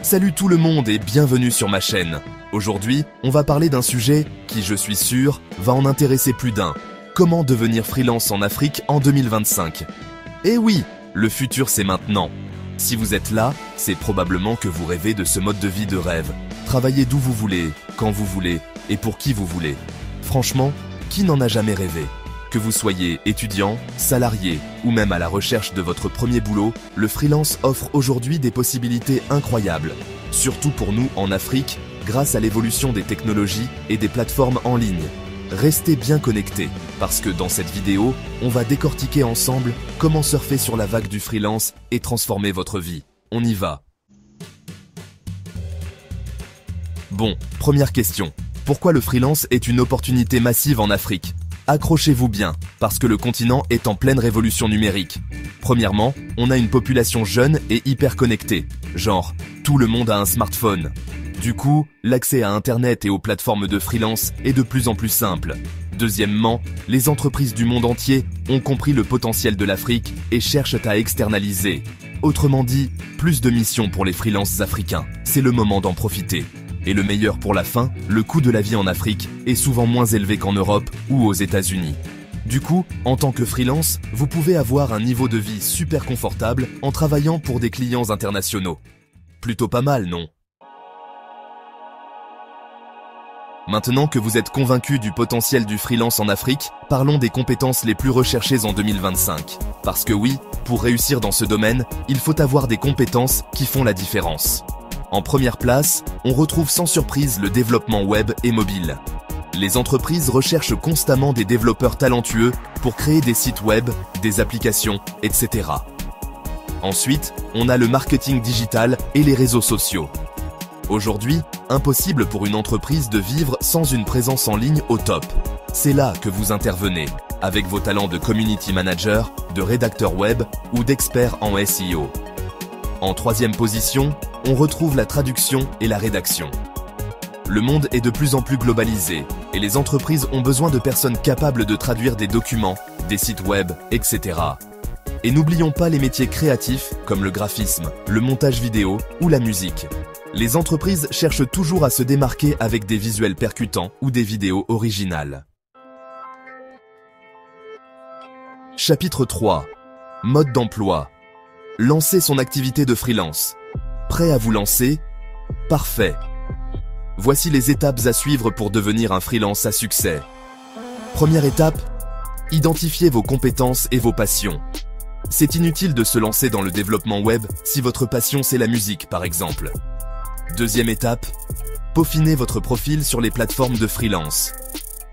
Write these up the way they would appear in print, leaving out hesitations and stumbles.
Salut tout le monde et bienvenue sur ma chaîne. Aujourd'hui, on va parler d'un sujet qui, je suis sûr, va en intéresser plus d'un. Comment devenir freelance en Afrique en 2025? Eh oui, le futur c'est maintenant. Si vous êtes là, c'est probablement que vous rêvez de ce mode de vie de rêve. Travailler d'où vous voulez, quand vous voulez et pour qui vous voulez. Franchement, qui n'en a jamais rêvé? Que vous soyez étudiant, salarié ou même à la recherche de votre premier boulot, le freelance offre aujourd'hui des possibilités incroyables. Surtout pour nous en Afrique, grâce à l'évolution des technologies et des plateformes en ligne. Restez bien connectés, parce que dans cette vidéo, on va décortiquer ensemble comment surfer sur la vague du freelance et transformer votre vie. On y va. Bon, première question. Pourquoi le freelance est une opportunité massive en Afrique? Accrochez-vous bien, parce que le continent est en pleine révolution numérique. Premièrement, on a une population jeune et hyper connectée. Genre, tout le monde a un smartphone. Du coup, l'accès à Internet et aux plateformes de freelance est de plus en plus simple. Deuxièmement, les entreprises du monde entier ont compris le potentiel de l'Afrique et cherchent à externaliser. Autrement dit, plus de missions pour les freelances africains. C'est le moment d'en profiter. Et le meilleur pour la fin, le coût de la vie en Afrique est souvent moins élevé qu'en Europe ou aux États-Unis. Du coup, en tant que freelance, vous pouvez avoir un niveau de vie super confortable en travaillant pour des clients internationaux. Plutôt pas mal, non? Maintenant que vous êtes convaincu du potentiel du freelance en Afrique, parlons des compétences les plus recherchées en 2025. Parce que oui, pour réussir dans ce domaine, il faut avoir des compétences qui font la différence. En première place, on retrouve sans surprise le développement web et mobile. Les entreprises recherchent constamment des développeurs talentueux pour créer des sites web, des applications, etc. Ensuite, on a le marketing digital et les réseaux sociaux. Aujourd'hui, impossible pour une entreprise de vivre sans une présence en ligne au top. C'est là que vous intervenez, avec vos talents de community manager, de rédacteur web ou d'expert en SEO. En troisième position, on retrouve la traduction et la rédaction. Le monde est de plus en plus globalisé et les entreprises ont besoin de personnes capables de traduire des documents, des sites web, etc. Et n'oublions pas les métiers créatifs comme le graphisme, le montage vidéo ou la musique. Les entreprises cherchent toujours à se démarquer avec des visuels percutants ou des vidéos originales. Chapitre 3. Mode d'emploi. Lancer son activité de freelance. Prêt à vous lancer? Parfait. Voici les étapes à suivre pour devenir un freelance à succès. Première étape, identifiez vos compétences et vos passions. C'est inutile de se lancer dans le développement web si votre passion c'est la musique par exemple. Deuxième étape, peaufinez votre profil sur les plateformes de freelance.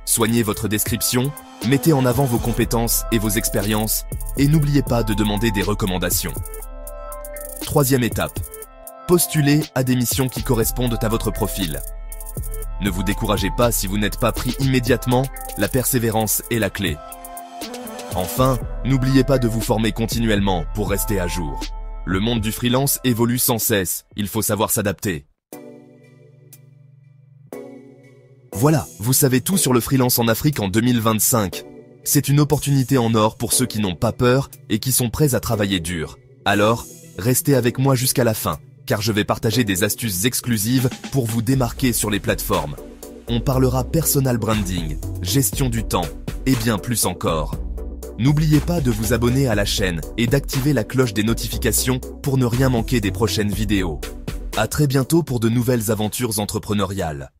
Soignez votre description, mettez en avant vos compétences et vos expériences et n'oubliez pas de demander des recommandations. Troisième étape, postulez à des missions qui correspondent à votre profil. Ne vous découragez pas si vous n'êtes pas pris immédiatement, la persévérance est la clé. Enfin, n'oubliez pas de vous former continuellement pour rester à jour. Le monde du freelance évolue sans cesse, il faut savoir s'adapter. Voilà, vous savez tout sur le freelance en Afrique en 2025. C'est une opportunité en or pour ceux qui n'ont pas peur et qui sont prêts à travailler dur. Alors, restez avec moi jusqu'à la fin, car je vais partager des astuces exclusives pour vous démarquer sur les plateformes. On parlera personal branding, gestion du temps et bien plus encore. N'oubliez pas de vous abonner à la chaîne et d'activer la cloche des notifications pour ne rien manquer des prochaines vidéos. À très bientôt pour de nouvelles aventures entrepreneuriales.